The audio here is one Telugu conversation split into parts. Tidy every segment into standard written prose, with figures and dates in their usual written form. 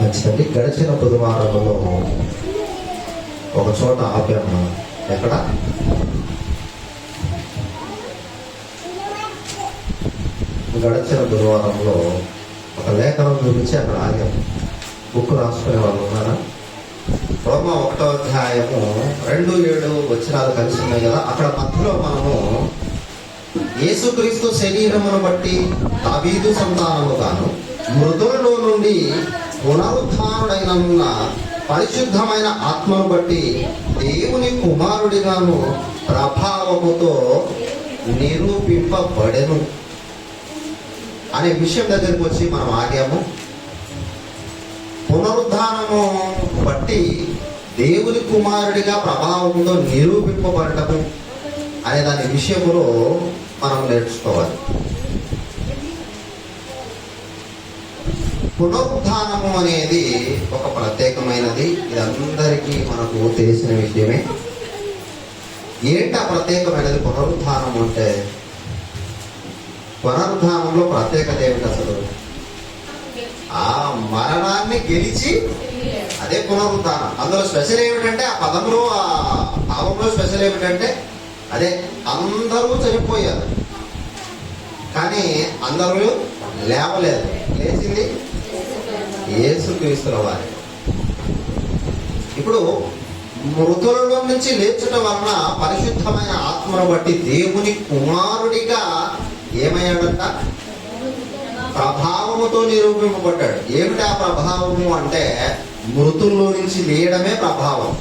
మంచిదండి. గడిచిన బుధవారంలో ఒక చోట ఆపాము. ఎక్కడ? గడిచిన బుధవారంలో ఒక లేఖనం చూపించి అక్కడ ఆగాము. బుక్ రాసుకునే వాళ్ళు ఉన్నారా? రోమా 1వ అధ్యాయము 2-7 వచనాలు కలిసి ఉన్నాయి కదా. అక్కడ మధ్యలో మనము యేసుక్రీస్తు శరీరమును బట్టి దావీదు సంతానముగాను మృతులలో నుండి పునరుత్థానుడైన పరిశుద్ధమైన ఆత్మను బట్టి దేవుని కుమారుడిగాను ప్రభావముతో నిరూపింపబడెను అనే విషయం దగ్గరికి వచ్చి మనం ఆగాము. పునరుద్ధానము బట్టి దేవుని కుమారుడిగా ప్రభావంతో నిరూపింపబడటము అనే దాని విషయంలో మనం నేర్చుకోవాలి. పునరుద్ధానము అనేది ఒక ప్రత్యేకమైనది. ఇది అందరికీ మనకు తెలిసిన విషయమే. ఏంటి ఆ ప్రత్యేకమైనది పునరుద్ధానము అంటే? పునరుద్ధానంలో ప్రత్యేకత ఏమిటి అసలు? ఆ మరణాన్ని గెలిచి అదే పునరుద్ధానం. అందులో స్పెషల్ ఏమిటంటే ఆ పదంలో, ఆ భావంలో స్పెషల్ ఏమిటంటే అదే అందరూ చనిపోయారు కానీ అందరూ లేవలేదు. లేచింది యేసుక్రీస్తుల వారి. ఇప్పుడు మృతులలో నుంచి లేచడం వలన పరిశుద్ధమైన ఆత్మను బట్టి దేవుని కుమారుడిగా ఏమయ్యాడంట? ప్రభావముతో నిరూపింపబడ్డాడు. ఏమిటి ఆ ప్రభావము అంటే మృతుల్లో నుంచి లేయడమే ప్రభావం.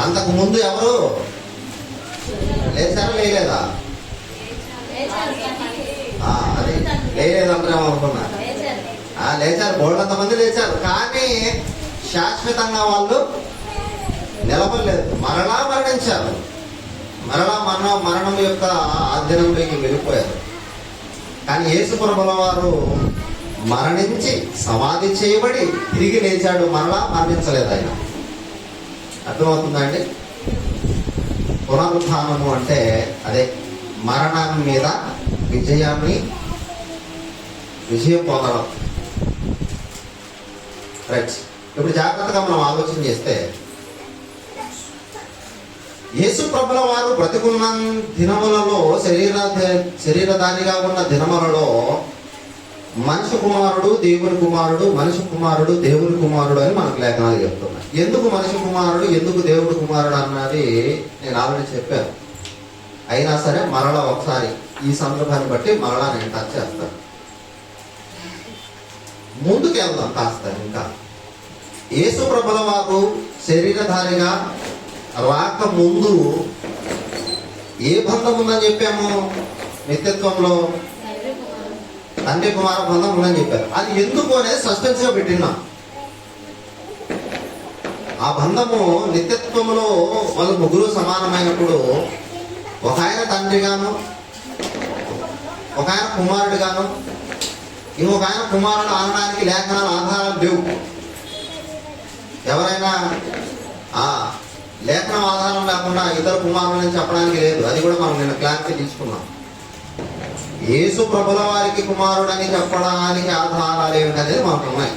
అంతకు ముందు ఎవరు లేచారా? లేయలేదా? అది లేయలేదంటారేమో అనుకున్నా. లేచారు, బోల్డంత మంది లేచారు, కానీ శాశ్వతంగా వాళ్ళు నిలబడలేదు. మరలా మరణించారు. మరలా మరణం యొక్క ఆధీనంలోకి వెళ్ళిపోయారు. కానీ యేసు ప్రభుల వారు మరణించి సమాధి చేయబడి తిరిగి లేచాడు. మరలా మరణించలేదు ఆయన. అర్థమవుతుందా అండి? పునరుత్థానము అంటే అదే మరణం మీద విజయం పొందడం. రైట్. ఇప్పుడు జాగ్రత్తగా మనం ఆలోచన చేస్తే యేసు ప్రభుల వారు బ్రతికున్న దినములలో, శరీరధారిగా ఉన్న దినములలో మనిషి కుమారుడు దేవుని కుమారుడు, మనిషి కుమారుడు దేవుని కుమారుడు అని మనకు లేఖనాలు చెప్తున్నాయి. ఎందుకు మనిషి కుమారుడు, ఎందుకు దేవుడి కుమారుడు అన్నది నేను ఆల్రెడీ చెప్పాను. అయినా సరే మరలా ఒకసారి ఈ సందర్భాన్ని బట్టి మరలా నేను టచ్ చేస్తాను. ముందుకు వెళ్దాం కాస్త. ఇంకా యేసు ప్రభుల వారు శరీరధారిగా రాక ముందు ఏ బంధం ఉందని చెప్పాము? నిత్యత్వంలో తండ్రి కుమార బంధం ఉందని చెప్పారు. అది ఎందుకు అనేది సస్పెన్స్ గా పెట్టినాం. ఆ బంధము నిత్యత్వంలో వాళ్ళు ముగ్గురు సమానమైనప్పుడు ఒక ఆయన తండ్రిగాను, ఒక ఆయన కుమారుడిగాను, ఇంకొక ఆయన కుమారుడు అనడానికి లేఖనాల ఆధారాలు లేవు. ఎవరైనా లేఖనం ఆధారం లేకుండా ఇతర కుమారులని చెప్పడానికి లేదు. అది కూడా మనం నిన్న క్లారిటీ తీసుకున్నాం. యేసు ప్రభుల వారికి కుమారుడని చెప్పడానికి ఆధారాలు ఏమిటనేది మనకు ఉన్నాయి.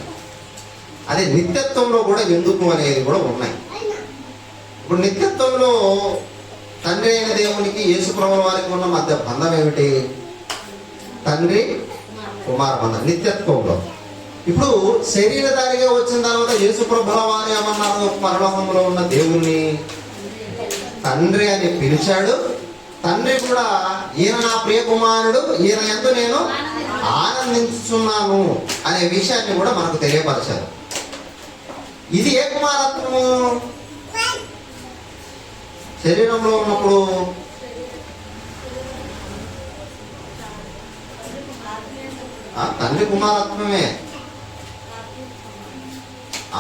అదే నిత్యత్వంలో కూడా ఎందుకు అనేది కూడా ఉన్నాయి. ఇప్పుడు నిత్యత్వంలో తండ్రి అయిన దేవునికి యేసు ప్రభుల వారికి ఉన్న మధ్య బంధం ఏమిటి? తండ్రి కుమార బంధం నిత్యత్వంలో. ఇప్పుడు శరీరధారిగా వచ్చిన తర్వాత యేసు ప్రభుల వారు ఏమన్నారు? పరలోకంలో ఉన్న దేవుణ్ణి తండ్రి అని పిలిచాడు. తండ్రి కూడా ఈయన నా ప్రియ కుమారుడు, ఈయన యందు నేను ఆనందించుతున్నాను అనే విషయాన్ని కూడా మనకు తెలియపరిచారు. ఇది ఏ కుమారత్వము? శరీరంలో ఉన్నప్పుడు తండ్రి కుమారత్వమే.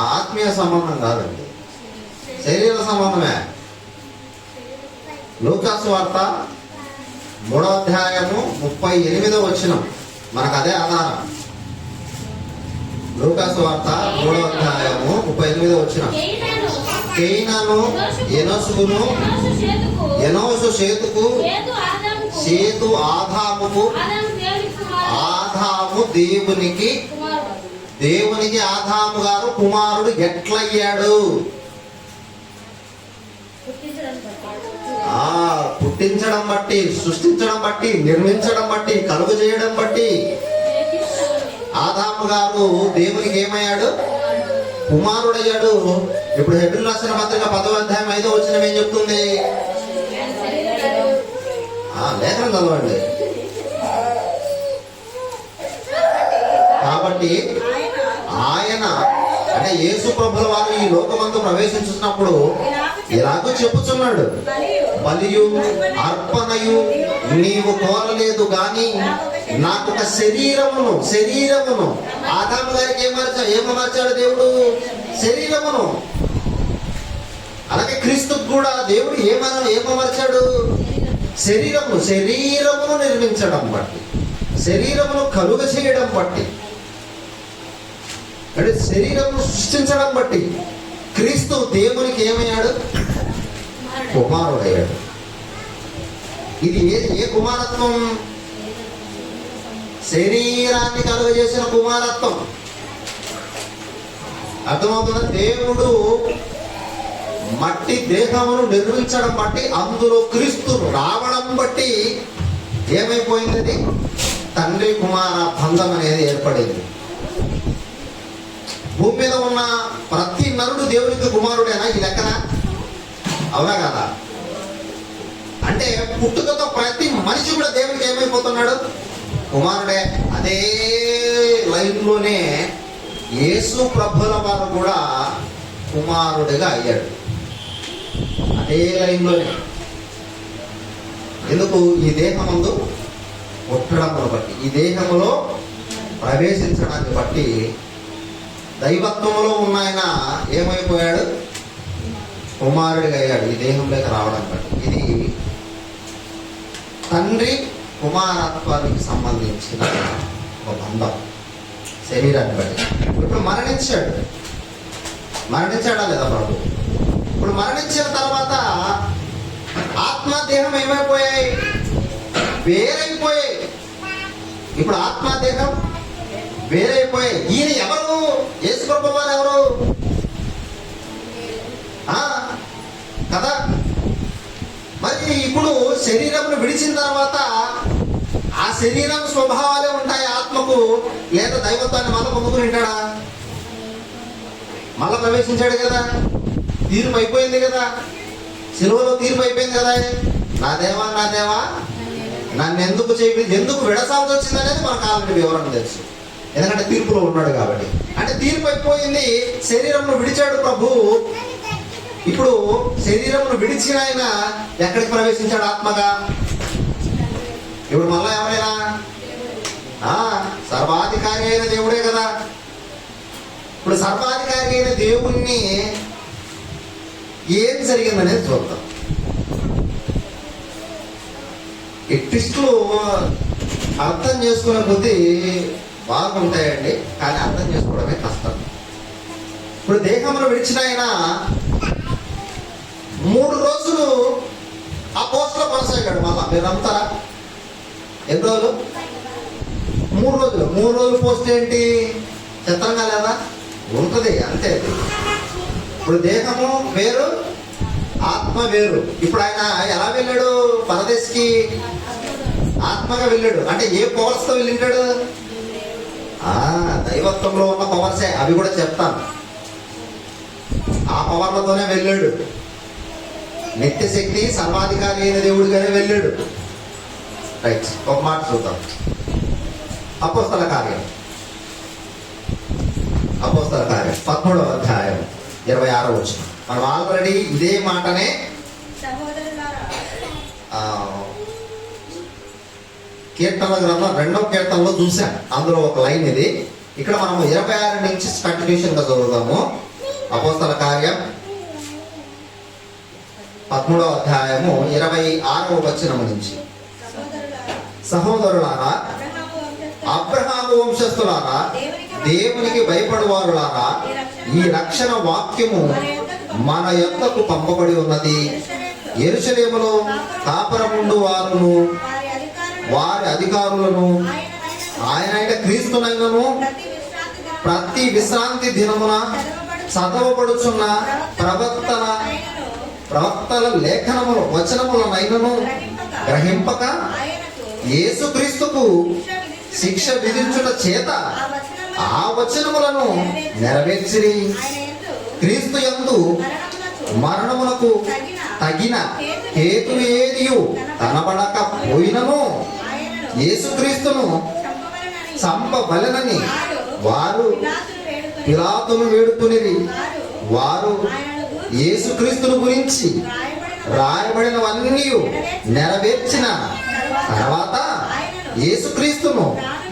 ఆత్మీయ సంబంధం కాదండి, శరీర సంబంధమే. లూకాసు వార్త 3వ అధ్యాయము 38వ వచనం మనకు అదే ఆధారం. లూకాసు వార్త 3వ అధ్యాయము 38వ వచనం. కేయినాను ఎనోసుకును, ఎనోసు షేతుకు, షేతు ఆదాముకు, ఆదాము దేవునికి దేవునికి ఆదాము గారు కుమారుడు ఎట్లయ్యాడు? పుట్టించడం బట్టి, సృష్టించడం బట్టి, నిర్మించడం బట్టి, కలుగు చేయడం బట్టి ఆదాము గారు దేవునికి ఏమయ్యాడు? కుమారుడయ్యాడు. ఇప్పుడు హెబ్రీయులకు రాసిన పత్రిక 10వ అధ్యాయం 5వ వచనం ఏం చెప్తుంది? లేఖనం చదవండి. కాబట్టి ఆయన అంటే యేసు ప్రభుల వారు ఈ లోకమందు ప్రవేశించుతున్నప్పుడు ఇలాగూ చెప్పుచున్నాడు, బలియు అర్పణయు నీవు కోరలేదు గాని నాకొక శరీరమును ఆదాము గారికి ఏమర్చాడు దేవుడు? శరీరమును. అలాగే క్రీస్తుకు కూడా దేవుడు ఏమర్చాడు? శరీరమును నిర్మించడం బట్టి, శరీరమును కలుగ చేయడం బట్టి, అంటే శరీరమును సృష్టించడం బట్టి క్రీస్తు దేవునికి ఏమయ్యాడు? కుమారుడయ్యాడు. ఇది ఏ కుమారత్వం? శరీరాన్ని కలుగజేసిన కుమారత్వం. అర్థమవుతుందా? దేవుడు మట్టి దేహమును నిర్మించడం బట్టి, అందులో క్రీస్తు రావడం బట్టి ఏమైపోయింది? తండ్రి కుమార బంధం అనేది ఏర్పడింది. భూమి మీద ఉన్న ప్రతి నరుడు దేవునికి కుమారుడేనా ఈ లెక్కన? అవునా కదా? అంటే పుట్టుకతో ప్రతి మనిషి కూడా దేవునికి ఏమైపోతున్నాడు? కుమారుడే. అదే లైన్లోనే యేసు ప్రభుల వారు కూడా కుమారుడిగా అయ్యాడు. అదే లైన్లోనే. ఎందుకు? ఈ దేహమందు పుట్టడమును బట్టి, ఈ దేహములో ప్రవేశించడాన్ని బట్టి, దైవత్వంలో ఉన్న ఆయన ఏమైపోయాడు? కుమారుడిగా అయ్యాడు ఈ దేహంలోకి రావడానికి బట్టి. ఇది తండ్రి కుమారత్వానికి సంబంధించిన ఒక బంధం, శరీరాన్ని బట్టి. ఇప్పుడు మరణించాడా లేదా ప్రభు? ఇప్పుడు మరణించిన తర్వాత ఆత్మదేహం ఏమైపోయాయి? వేరైపోయాయి. ఇప్పుడు ఆత్మదేహం వేరైపోయాయి. ఈయన ఎవరు? యేసు ప్రభువు వారు ఎవరు కదా? మరి ఇప్పుడు శరీరంను విడిచిన తర్వాత ఆ శరీరం స్వభావాలే ఉంటాయి ఆత్మకు, లేదా దైవత్వాన్ని మళ్ళీ పొందుకుని ఉంటాడా? మళ్ళా ప్రవేశించాడు కదా, తీర్పు అయిపోయింది కదా, సిలువలో తీర్పు అయిపోయింది కదా. నా దేవా నన్ను ఎందుకు విడసాల్సి వచ్చింది అనేది మనకు ఆల్రెడీ వివరణ తెలుసు, ఎందుకంటే తీర్పులో ఉన్నాడు కాబట్టి. అంటే తీర్పు అయిపోయింది, శరీరంను విడిచాడు ప్రభు. ఇప్పుడు శరీరంను విడిచిన ఆయన ఎక్కడికి ప్రవేశించాడు ఆత్మగా? ఇప్పుడు మళ్ళా ఎవరైనా సర్వాధికారి అయిన దేవుడే కదా. ఇప్పుడు సర్వాధికారి అయిన దేవుణ్ణి ఏం జరిగిందనేది చూద్దాం. ఈ ట్విస్టులు అర్థం చేసుకునే కొద్దీ బాగుంటాయండి, కానీ అర్థం చేసుకోవడమే కష్టం. ఇప్పుడు దేహంలో విడిచిన ఆయన 3 రోజులు ఆ పోస్ట్లో కొనసాగాడు. మళ్ళా మీరు నమ్ముతారా? ఎన్ని రోజులు? 3 రోజులు. 3 రోజులు పోస్ట్ ఏంటి? చిత్రంగా లేదా? ఉంటుంది అంతే. ఇప్పుడు దేహము వేరు, ఆత్మ వేరు. ఇప్పుడు ఆయన ఎలా వెళ్ళాడు? పరదేశికి ఆత్మగా వెళ్ళాడు. అంటే ఏ పవర్స్తో వెళ్ళింటాడు? దైవత్వంలో ఉన్న పవర్సే, అవి కూడా చెప్తాను. ఆ పవర్లతోనే వెళ్ళాడు. నిత్యశక్తి సర్వాధికారి అయిన దేవుడిగానే వెళ్ళాడు. రైట్, ఒక మాట చూద్దాం. అపోస్తల కార్యం 13వ అధ్యాయం 26వ వచనం. మనం ఆల్రెడీ ఇదే మాటనే కీర్తన గ్రంథం 2వ కీర్తనలో చూసాం. అందులో ఒక లైన్ ఇది. ఇక్కడ మనం 26 నుంచి కంటిన్యూషన్ గా చదువుదాము. అపోస్తల కార్యం 13వ అధ్యాయము 26వ వచనం నుంచి. సహోదరులారా, అబ్రహాము వంశస్థులారా, దేవునికి భయపడువారులారా, ఈ రక్షణ వాక్యము మన యొద్దకు పంపబడి ఉన్నది. యెరూషలేములో కాపురముండు వారును వారి అధికారులను ఆయన క్రీస్తునైనను ప్రతి విశ్రాంతి దినమున చదవబడుచున్న ప్రవక్తల లేఖనములు వచనములనైనను గ్రహింపక యేసుక్రీస్తుకు శిక్ష విధించుట చేత ఆ వచనములను నెరవేర్చిరి. క్రీస్తు యందు మరణమునకు తగిన హేతు ఏదియు కనబడకపోయినను యేసుక్రీస్తును చంపవలెనని వారు పిలాతును వేడుకొనిరి. వారు యేసుక్రీస్తును గురించి రాయబడినవన్నీ నెరవేర్చిన తర్వాత యేసుక్రీస్తును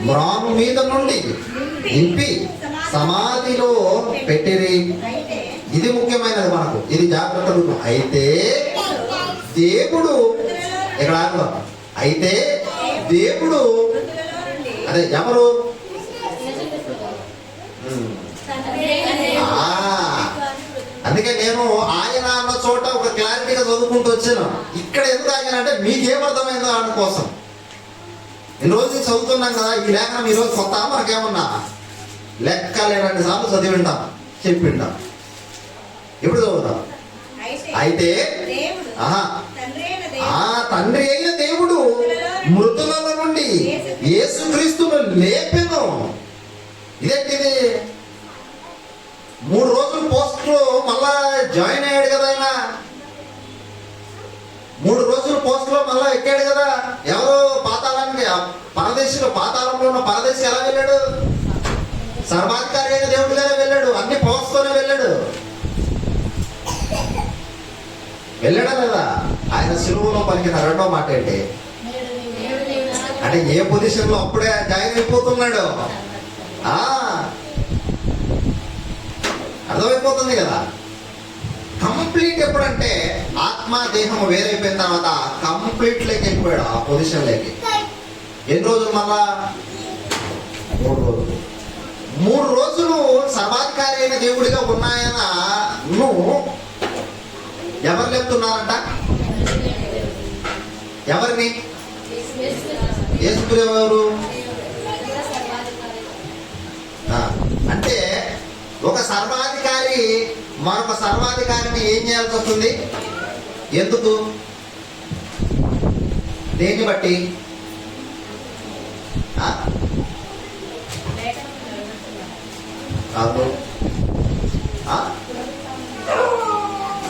మ్రాను మీద నుండి దింపి సమాధిలో పెట్టిరి. ఇది ముఖ్యమైనది మనకు, ఇది జాగ్రత్త రూపం. అయితే దేవుడు ఇక్కడ ఆగుదాం. అయితే దేవుడు అదే ఎవరు? అందుకే నేను ఆయన అన్న చోట ఒక క్లారిటీగా చదువుకుంటూ వచ్చాను. ఇక్కడ ఎందుకు ఆగానంటే మీకేమర్థమైందో దాని కోసం. ఇన్ని రోజులు చదువుతున్నాం కదా, ఈ లేఖనం ఈరోజు కొత్త మనకేమన్నా లెక్క లేనన్ని సార్లు చదివింటాం, చెప్పింటాం. ఇప్పుడు చదువుతాం. అయితే తండ్రి అయిన దేవుడు మృతుల నుండి యేసుక్రీస్తును లేపెను. ఇదేంటిది? 3 రోజులు పోస్ట్ లో మళ్ళా జాయిన్ అయ్యాడు కదా ఆయన. 3 రోజులు పోస్ట్ లో మళ్ళా ఎక్కాడు కదా. ఎవరు? పాతాళానికి, పరదేశిలో, పాతాళంలో ఉన్న పరదేశి ఎలా వెళ్ళాడు? సర్వాధికారి అయిన దేవుడిగానే వెళ్ళాడు. అన్ని పోస్తూనే వెళ్ళాడు. వెళ్ళాడా లేదా? ఆయన సిలువలో పలికిన రెండో మాట ఏంటి అంటే ఏ పొజిషన్ లో అప్పుడే జాయిన్ అయిపోతున్నాడు. అర్థమైపోతుంది కదా. కంప్లీట్ ఎప్పుడంటే ఆత్మ దేహం వేరైపోయిన తర్వాత కంప్లీట్ లేకి వెళ్ళిపోయాడు, ఆ పొజిషన్ లేకి. ఎన్ని రోజులు? మళ్ళా 3 రోజులు. 3 రోజులు సర్వాధికారి అయిన దేవుడిగా ఉన్నాయన నువ్వు ఎవరు లేపుతున్నారంట? ఎవరిని? యేసుక్రీస్తు ఎవరు? అంటే ఒక సర్వాధికారి మరొక సర్వాధికారిని ఏం చేయాల్సి వస్తుంది? ఎందుకు? దేన్ని బట్టి? కాదు,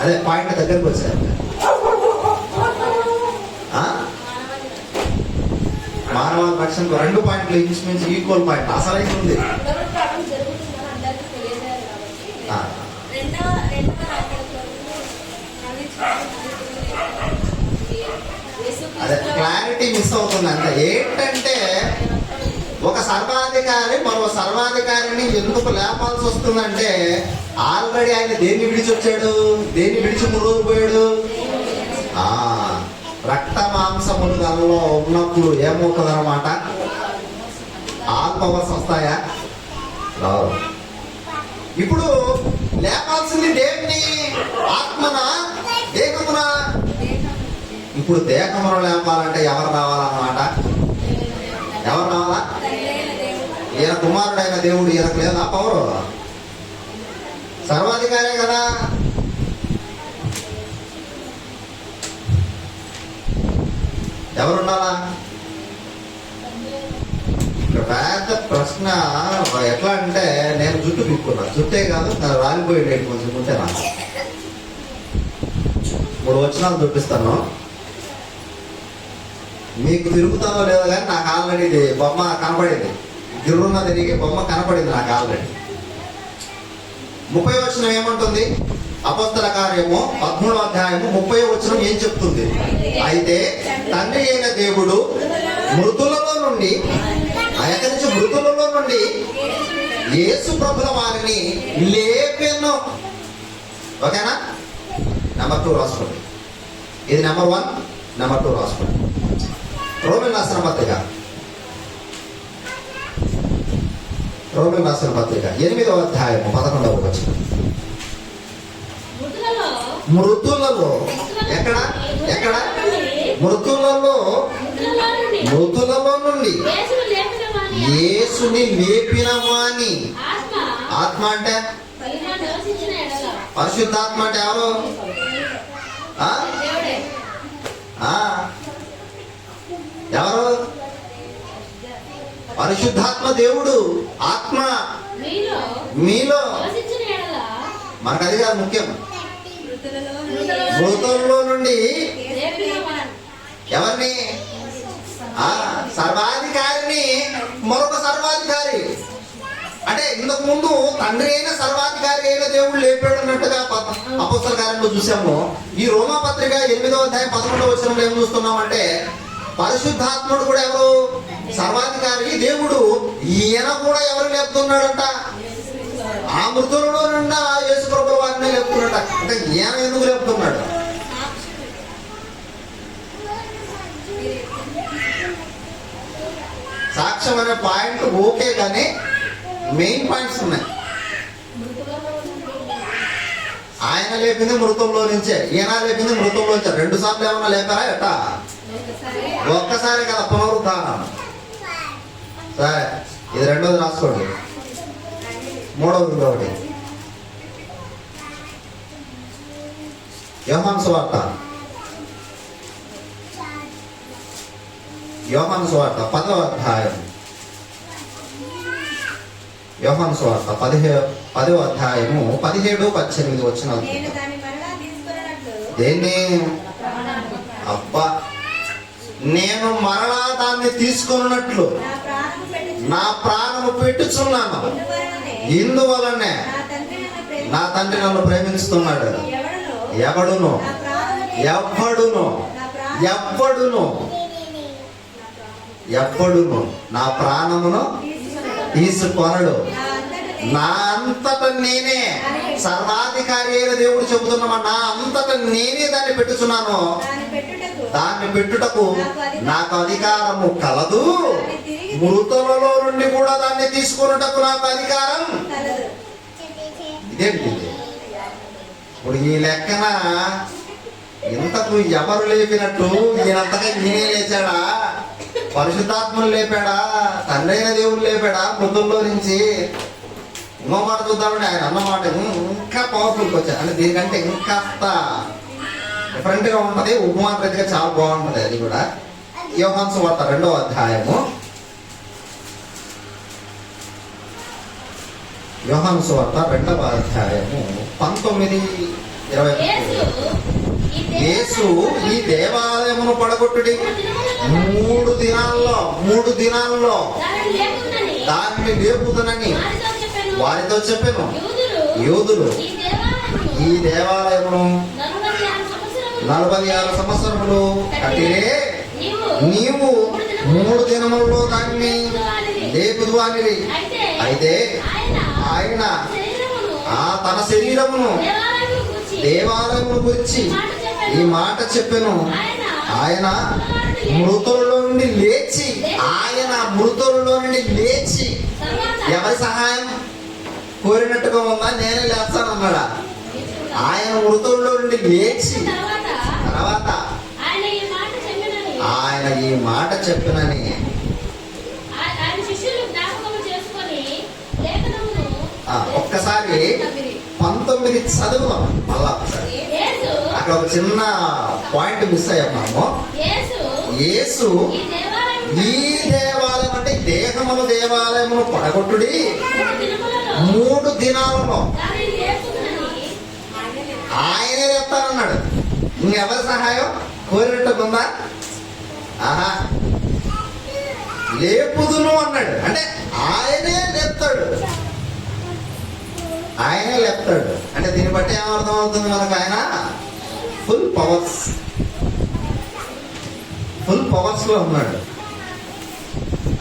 అదే పాయింట్ దగ్గరకు వచ్చారు. మానవ రక్షణకు 2 పాయింట్లు ఇంచుమించు ఈక్వల్ పాయింట్ అసలైతే ఉంది. అదే క్లారిటీ మిస్ అవుతుంది అంత. ఏంటంటే ఒక సర్వాధికారి మరో సర్వాధికారిని ఎందుకు లేపాల్సి వస్తుందంటే ఆల్రెడీ ఆయన దేన్ని విడిచి వచ్చాడు? దేన్ని విడిచి 3 రోజులు పోయాడు? రక్త మాంసములు దానిలో ఉన్నప్పుడు ఏమవుతుంది అన్నమాట? ఆల్ పవర్స్ వస్తాయా? రావు. ఇప్పుడు లేపాల్సింది దేన్ని? ఆత్మనా దేహమునా? ఇప్పుడు దేహమును లేపాలంటే ఎవరు రావాలన్నమాట? ఎవరు రావాలా? ఈయన కుమారుడైన దేవుడు. ఈయనకు లేదా పవరు? సర్వాధికారే కదా. ఎవరుండాలా? ఇక్కడ పెద్ద ప్రశ్న ఎట్లా అంటే, నేను జుట్టు పీక్కున్నా, జుట్టే కాదు రాలిపోయేది కొంచెం ఉంటే నాకు 3 వచనాలు చూపిస్తాను. మీకు తిరుగుతానో లేదో కానీ నాకు ఆల్రెడీ బొమ్మ కనపడింది. గిర్రున్న తిరిగి బొమ్మ కనపడింది నాకు ఆల్రెడీ. 30వ వచనం ఏమంటుంది? అపొస్తల కార్యము 13వ అధ్యాయము 30వ వచనం ఏం చెప్తుంది? అయితే తండ్రి అయిన దేవుడు మృతులలో నుండి, ఎక్కడి నుంచి? మృతులలో నుండి యేసు ప్రభుల వారిని లేపెను. ఓకేనా? నెంబర్ 2 రాసుకోండి. ఇది నెంబర్ 1, నెంబర్ 2 రాసుకోండి. రోమిల్ రాసిన పత్రిక 8వ అధ్యాయము 11వ వచనం. మృతులలో ఎక్కడ? మృతులలో నుండి యేసుని లేపిన వాని ఆత్మ అంటే పరిశుద్ధాత్మ అంటే ఎవరు? ఆ? ఆ? ఎవరు? పరిశుద్ధాత్మ దేవుడు, ఆత్మ మీలో. మనకు అది కాదు ముఖ్యం. మృతుల్లో నుండి ఎవరిని? సర్వాధికారిని మరొక సర్వాధికారి. అంటే ఇంతకు ముందు తండ్రి అయిన సర్వాధికారి అయిన దేవుడు లేపాడు అన్నట్టుగా అపోస్తల కార్యంలో చూసాము. ఈ రోమా పత్రిక 8వ అధ్యాయం 11వ వచనంలో ఏం చూస్తున్నామంటే పరిశుద్ధాత్ముడు కూడా ఎవరు? సర్వాధికారి దేవుడు. ఈయన కూడా ఎవరు లేపుతున్నాడంట? ఆ మృతులలో నుండి యేసు ప్రభువు వారిని లేపుతున్నాడు. అంటే ఈయన ఎందుకు లేపుతున్నాడు? సాక్ష్యం అనే పాయింట్ ఓకే, కానీ మెయిన్ పాయింట్స్ ఉన్నాయి. ఆయన లేపింది మృతంలో నుంచే, ఈయన లేపింది మృతంలో నుంచే. 2 సార్లు ఏమన్నా లేపారా ఎట్టా? ఒక్కసారి కదా పునరుద్ధానం. సరే, ఇది 2వది రాసుకోండి. 3వది ఇంకొకటి యోహాను సువార్త. యోహాను సువార్త 10వ అధ్యాయం. యోహాను సువార్త 10వ అధ్యాయము 17-18 వచనాలు. దేన్ని? అబ్బా, నేను మరలా దాన్ని తీసుకున్నట్లు నా ప్రాణము పెట్టుచున్నాను. ఇందువలనే నా తండ్రి నన్ను ప్రేమిస్తున్నాడు. ఎవడును ఎవ్వడును ఎవ్వడును ఎవ్వడును నా ప్రాణమును తీసుకొనడు. నా అంతట నేనే, సర్వాధికారి అయిన దేవుడు చెబుతున్నామా, నా అంతట నేనే దాన్ని పెట్టుచున్నాను. దాన్ని పెట్టుటకు నాకు అధికారము కలదు. మృతులలో నుండి కూడా దాన్ని తీసుకున్నటకు నాకు అధికారం. ఇదేంటి? ఇప్పుడు ఈ లెక్కన ఇంతకు ఎవరు లేపినట్టు? ఈయనంతగా ఈయనే లేచాడా? పరిశుద్ధాత్మను లేపాడా? తండ్రి అయిన దేవుడు లేపాడా మృతుల్లో నుంచి? ఇంకో మాట చూద్దామంటే ఆయన అన్నమాట ఇంకా పవర్ఫుల్కి వచ్చాయి. అంటే దీనికంటే ఇంకాస్త డిఫరెంట్గా ఉంటుంది. ఉపమాన రీతిగా చాలా బాగుంటుంది. అది కూడా యోహాను సువార్త 2వ అధ్యాయము. యోహాను సువార్త 2వ అధ్యాయము 19-20. యేసు ఈ దేవాలయమును పడగొట్టుడి 3 దినాల్లో దానిని లేపుదనని వారితో చెప్పాను. యూదులు ఈ దేవాలయమును 46 సంవత్సరములు కట్టిరే, నీవు 3 దినములలో దాన్ని లేపుదు అనిరి. అయితే ఆయన తన శరీరమును దేవాలయమును గురించి ఈ మాట చెప్పెను. ఆయన మృతుల్లో నుండి లేచి ఎవరి సహాయం కోరినట్టుగా ఉందా? నేనే లేస్తానన్నాడా? ఆయన మృతుల్లో నుండి లేచి తర్వాత ఆయన ఈ మాట చెప్పినని ఒక్కసారి 19 చదువుదాం మళ్ళా ఒకసారి. అక్కడ ఒక చిన్న పాయింట్ మిస్ అయ్యాం మనము. యేసు ఈ దేవాలయం అంటే దేహమును దేవాలయమును పడగొట్టుడి 3 దినాలలో ఆయనే చెప్తానన్నాడు. ఇంకెవరి సహాయం కోరినట్టుకుందా? ఆహా, లేపుదును అన్నాడు. అంటే ఆయనే లేపుతాడు. అంటే దీన్ని బట్టి ఏమర్థం అవుతుంది మనకు? ఆయన ఫుల్ పవర్స్ లో ఉన్నాడు,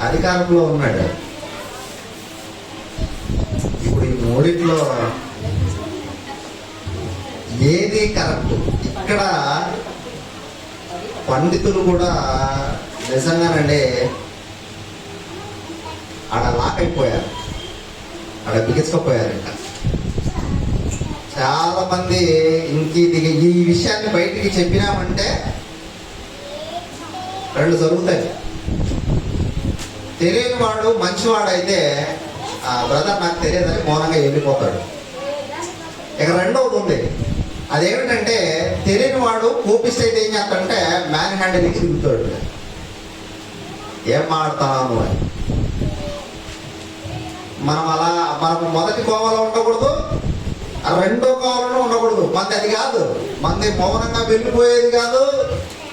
అధికారంలో ఉన్నాడు. ఇప్పుడు ఈ 3 ఏది కరెక్ట్? ఇక్కడ పండితులు కూడా నిజంగానండి ఆడ లాక్ అయిపోయారు, ఆడ బిగించకపోయారు. ఇంకా చాలా మంది ఈ విషయాన్ని బయటికి చెప్పినామంటే 2 జరుగుతాయి. తెలియని వాడు మంచివాడైతే బ్రదర్ నాకు తెలియదని మౌనంగా వెళ్ళిపోతాడు. ఇక రెండవది ఉంది, అదేమిటంటే తెలియని వాడు కోపిస్తే అయితే ఏం చేస్తాడంటే మ్యాన్ హ్యాండిల్ తిరుగుతాడు. ఏం మాడుతున్నాను అని. మనం మొదటి కోవలో ఉండకూడదు, రెండో కోవలో ఉండకూడదు. మంది అది కాదు, మంది మౌనంగా వెళ్ళిపోయేది కాదు,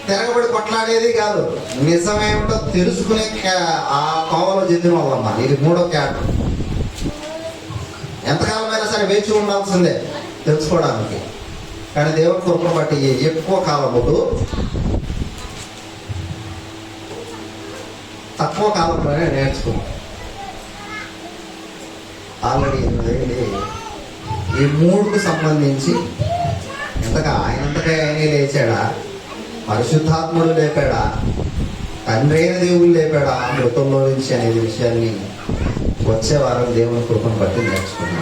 తిరగబడి కొట్లాడేది కాదు. నిజమేమిటో తెలుసుకునే ఆ కోవలో చెందిన వాళ్ళమ్మా. ఇది మూడో క్యారెక్టర్. ఎంతకాలమైనా సరే వేచి ఉండాల్సిందే తెలుసుకోవడానికి. కానీ దేవుడి కృపను బట్టి ఎక్కువ కాలం వద్దు, తక్కువ కాలంలోనే నేర్చుకున్నాం. ఆల్రెడీ ఈ మూడుకు సంబంధించి ఆయనంతగా ఆయనే లేచాడా, పరిశుద్ధాత్ముడు లేపాడా, తండ్రి అయిన దేవుడు లేపాడా మృతంలో నుంచి అనే విషయాన్ని వచ్చే వారం దేవుని కృపను బట్టి నేర్చుకున్నాం.